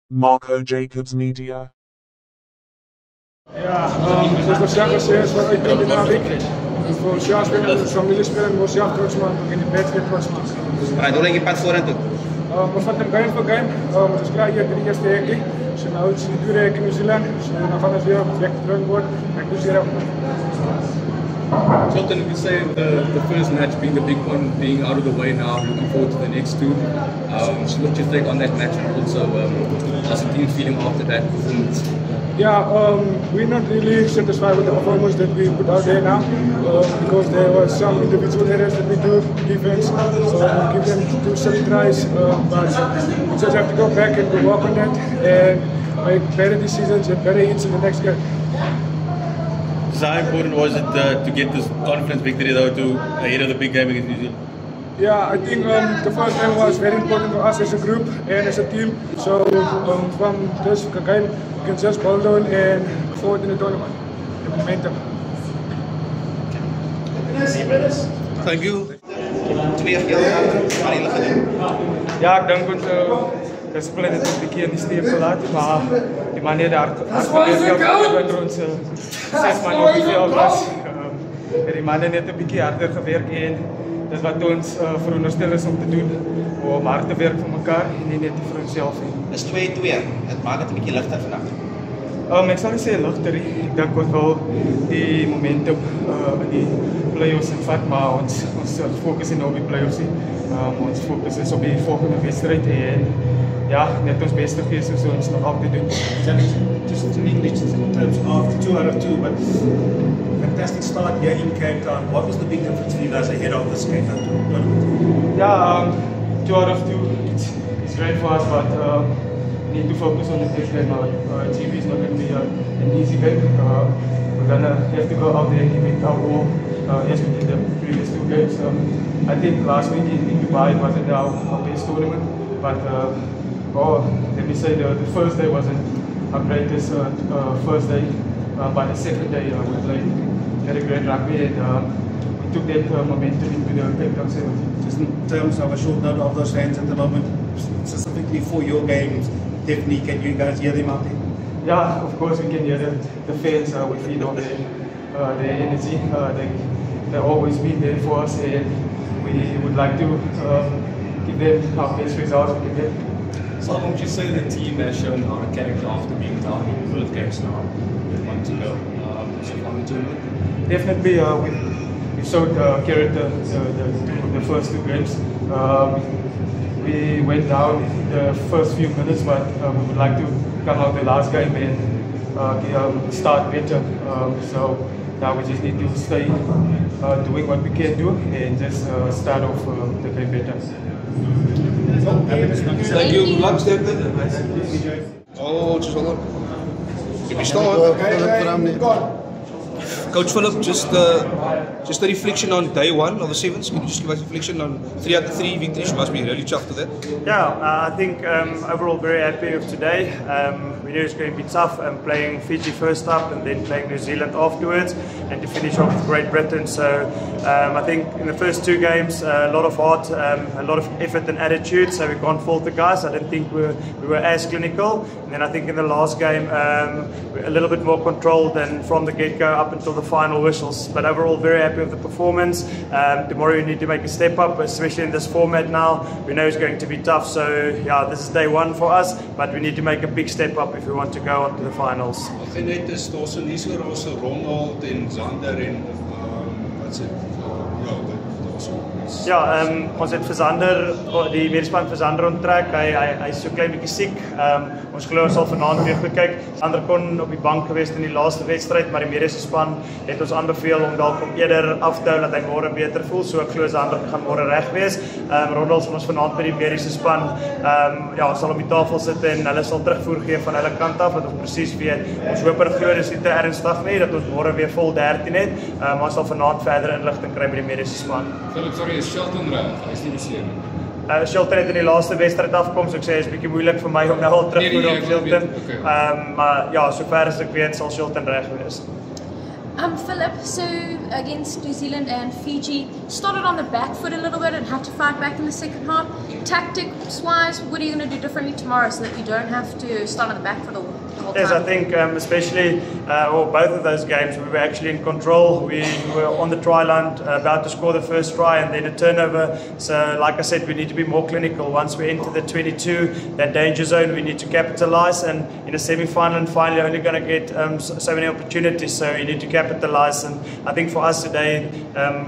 Marco Jacobs Media. Ja, dus dat zeggen ze is wat ik in de naweek. Voor ons jaar spelen we familie spelen, we moeten jaar trots maken in de wedstrijd trots maken. Maar hoe lang je pad vorentoe? We vatten game voor game. We zijn klaar hier 3 eerste hekkie. Ze nou iets in de duur in New Zealand. Ze dan gaan we weer weg terug worden. En dus hier ook. Chilton, if you say the first match being the big one, being out of the way now, looking forward to the next two. What's your take on that match, and also how's the team feeling after that performance? Yeah, we're not really satisfied with the performance that we put out there now because there were some individual errors that we do defense. So we give them 2 silly tries, but we just have to go back and work on that and make better decisions and better hits in the next game. So how important was it to get this confidence victory though ahead of the big game against New Zealand? Yeah, I think the first game was very important for us as a group and as a team. So from this game, we can just build on and forward in the tournament. The momentum. Thank you. Ja, ik denk dat ze het een keer in die steek gelaten, maar die manier daar met ons 6 man op die veld was. Die mannen net een beetje harder gewerkt en dat is wat ons veronderstel is om te doen, om hard te werken voor elkaar en niet net voor onszelf. Het is 2-2, het maakt het een beetje lichter vandaag. Ik zal niet zeggen lichter, ik denk ook wel die momentum in die play-offs in vat, maar ons focus is op die play-offs. Ons focus is op die volgende wedstrijd en ja, net ons beste geest zoals we ons nog altijd doen. Just in English, in terms of 2 out of 2, but fantastic start here in Cape Town. What was the big difference for you guys ahead of this Cape Town tournament? Yeah, 2 out of 2, it's great for us, but we need to focus on the next game. TV is not going to be an easy game. We're going to have to go out there and give it our all, as we did the previous 2 games. I think last week in Dubai wasn't our best tournament, but let me say the first day wasn't our greatest first day, but the second day we played very great rugby and we took that momentum into the Cape Town 17. Just in terms of a short note of those fans at the moment, specifically for your games, definitely can you guys hear them out there? Yeah, of course we can hear the fans. We feed on their energy. They always be there for us and we would like to give them our best results we can get. So would you say the team has shown a lot of character after being down in both games now, with 1 to go, so far in the tournament? Definitely, we showed character the first 2 games. We went down the first few minutes, but we would like to come out the last game and start better. So now we just need to stay doing what we can do and just start off the game better. Thank you. Good luck, Stephen. Oh, just hold on. Give me start. Coach Philip, just a reflection on day 1 of the Sevens. Can you just give us a reflection on 3 out of 3 victories? You must be really chuffed with that. Yeah, I think overall very happy with today. We knew it was going to be tough playing Fiji first up and then playing New Zealand afterwards and to finish off with Great Britain. So I think in the first 2 games a lot of heart, a lot of effort and attitude, so we can't fault the guys. I don't think we were as clinical. And then I think in the last game we're a little bit more controlled than from the get-go up until the final whistles. But overall very happy with the performance. Tomorrow we need to make a step up, especially in this format now. We know it's going to be tough, so yeah, this is day 1 for us, but we need to make a big step up if we want to go on to the finals. Net is Dawson hier so ons Ronald en Zander en wat se Ja, ons het vir Zander, die medespan vir Zander onttrek. Hy is so klein bietjie siek. Ons glo ons sal vanaand weer kyk. Zander kon op die bank gewees in die laaste wedstryd, maar die mediese span het ons aanbeveel om dalk om eerder af te hou dat hy môre beter voel. So ek glo Zander gaan môre reg wees. Ronald sal ons vanaand by die mediese span ja, ons sal op die tafel sit en hulle sal terugvoer gee van hulle kant af dat ons presies weet. Ons hoop en glo dis nie te ernstig nie dat ons môre weer vol 13 het, maar ons sal vanaand verder inligting kry by die mediese span. Sorry, is Shelton reg? Hy is nie beseer nie. Shelton het in die laaste wedstryd afkom, so ek sê is bietjie moeilik vir my om nou al terug te voer op Shelton. Maar ja, sover as ek weet sal Shelton reg wees. Philip, so against New Zealand and Fiji, started on the back foot a little bit and had to fight back in the second half. Tactics-wise, what are you going to do differently tomorrow so that you don't have to start on the back foot all the whole time? Yes, I think especially both of those games, we were actually in control. We were on the try line, about to score the first try and then a turnover. So, like I said, we need to be more clinical. Once we enter the 22, that danger zone, we need to capitalise. And in a semi-final and final, you're only going to get so many opportunities. So you need to capitalise. And I think for us today,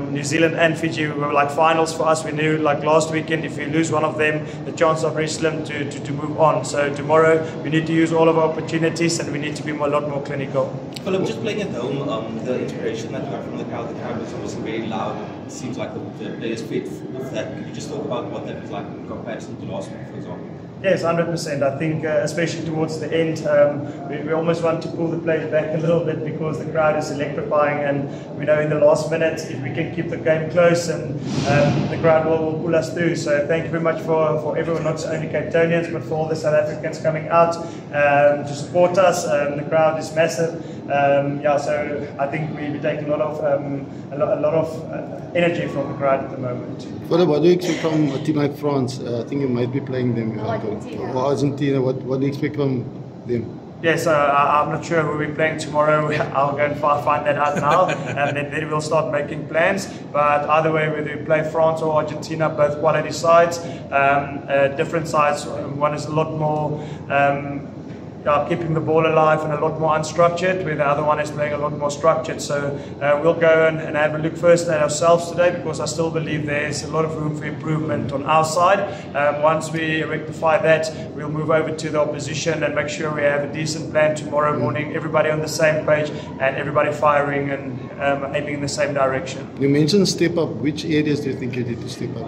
New Zealand and Fiji were like finals for us. We knew, like last weekend, if we lose one of them, the chance of very slim to move on. So tomorrow, we need to use all of our opportunities and we need to be a lot more clinical. Philip, just playing at home, the inspiration that you got from the crowd was obviously very loud. It seems like the players fed off that. Could you just talk about what that was like in comparison to last week, for example? Yes, 100%. I think especially towards the end, we almost want to pull the players back a little bit because the crowd is electrifying, and we know in the last minute if we can keep the game close and the crowd will pull us through. So thank you very much for everyone, not only Cape Townians but for all the South Africans coming out to support us. The crowd is massive. So I think we take a lot of energy from the crowd at the moment. What do you expect from a team like France? I think you might be playing them. Or Argentina. What do you expect from them? Yes, I'm not sure who we're playing tomorrow. I'll go and find that out now, and then we'll start making plans. But either way, whether we play France or Argentina, both quality sides, different sides. One is a lot more keeping the ball alive and a lot more unstructured, where the other one is playing a lot more structured. So we'll go and have a look first at ourselves today, because I still believe there's a lot of room for improvement on our side. Once we rectify that, we'll move over to the opposition and make sure we have a decent plan tomorrow morning, everybody on the same page and everybody firing and aiming in the same direction. You mentioned step up. Which areas do you think you need to step up?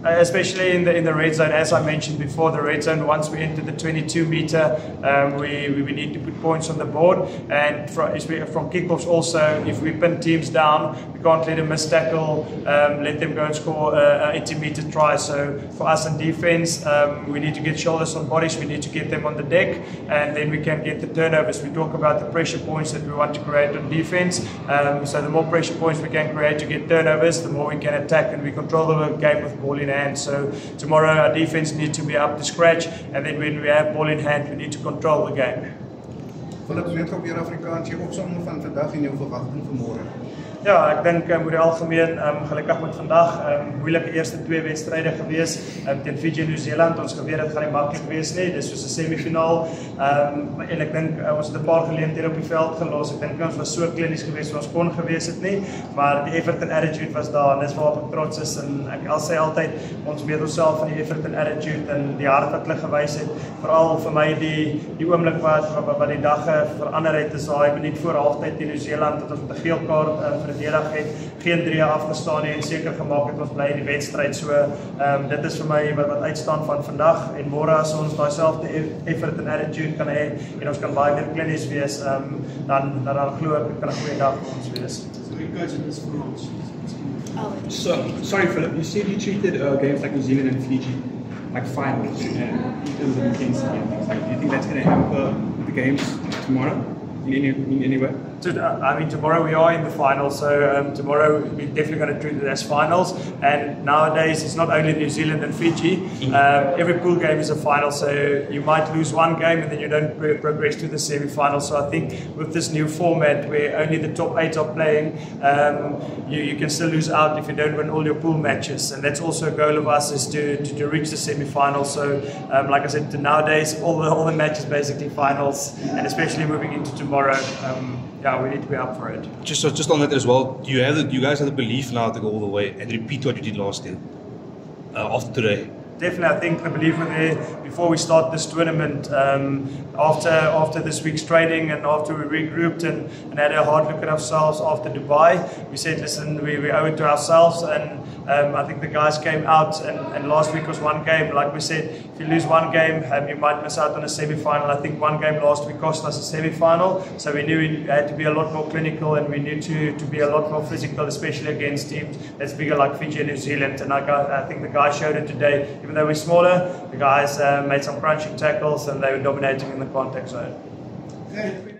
Especially in the red zone, as I mentioned before, the red zone, once we enter the 22 meter, we need to put points on the board. And from kickoffs also, if we pin teams down, we can't let them miss tackle, let them go and score an 80-meter try. So for us in defense, we need to get shoulders on bodies, we need to get them on the deck, and then we can get the turnovers. We talk about the pressure points that we want to create on defense. So the more pressure points we can create to get turnovers, the more we can attack, and we control the game with ball in hand. So tomorrow our defense needs to be up to scratch, and then when we have ball in hand, we need to control the game. Philip, net op weer Afrikaans, jy opsomming van vandag en jou verwagting vir môre. Ja, ek dink oor die algemeen gelukkig met vandag moeilike eerste twee wedstryde gewees teen Fiji en New Zealand. Ons geweet dit gaan nie maklik wees nie. Dis soos 'n semifinaal. En ek dink ons het 'n paar geleenthede op die veld gelos. Ek dink ons was so klinies geweest soos ons kon gewees het nie, maar die effort en attitude was daar en dis waarop ek trots is. En ek sê altyd ons weet onsself van die effort en attitude en die hart wat hulle gewys het. Veral vir my die oomblik wat die dag verander het, is daai minuut voor halftyd teen New Zealand dat ons met 'n geel kaart verdedig het, geen 3 afgestaan nie en seker gemaak het ons bly in die wedstryd. So dit is vir my wat uitstaan van vandag, en môre as ons daai selfde effort en attitude kan hê en ons kan baie meer klinies wees, dan glo ek kan 'n goeie dag vir ons wees. So, sorry Philip, you said you treated games like New Zealand and Fiji like finals in terms of intensity and things like that. Do you think that's going to hamper the games tomorrow in any way? I mean, tomorrow we are in the finals, so tomorrow we're definitely going to treat it as finals. And nowadays it's not only New Zealand and Fiji. Every pool game is a final, so you might lose one game and then you don't progress to the semi-finals. So I think with this new format where only the top 8 are playing, you can still lose out if you don't win all your pool matches. And that's also a goal of us, is to reach the semi-finals. So like I said, nowadays all the matches basically finals, and especially moving into tomorrow. Yeah, we need to be up for it. Just on that as well, you guys have the belief now to go all the way and repeat what you did last year after today? Definitely, I think the belief was there before we start this tournament. After this week's training and after we regrouped and had a hard look at ourselves after Dubai, we said, listen, we owe it to ourselves, and I think the guys came out, and last week was one game. Like we said, if you lose one game, you might miss out on a semi-final. I think one game last week cost us a semi-final, so we knew we had to be a lot more clinical, and we need to be a lot more physical, especially against teams that's bigger like Fiji and New Zealand. And I think the guys showed it today. Even though we're smaller, the guys made some crunching tackles and they were dominating in the contact zone. Okay.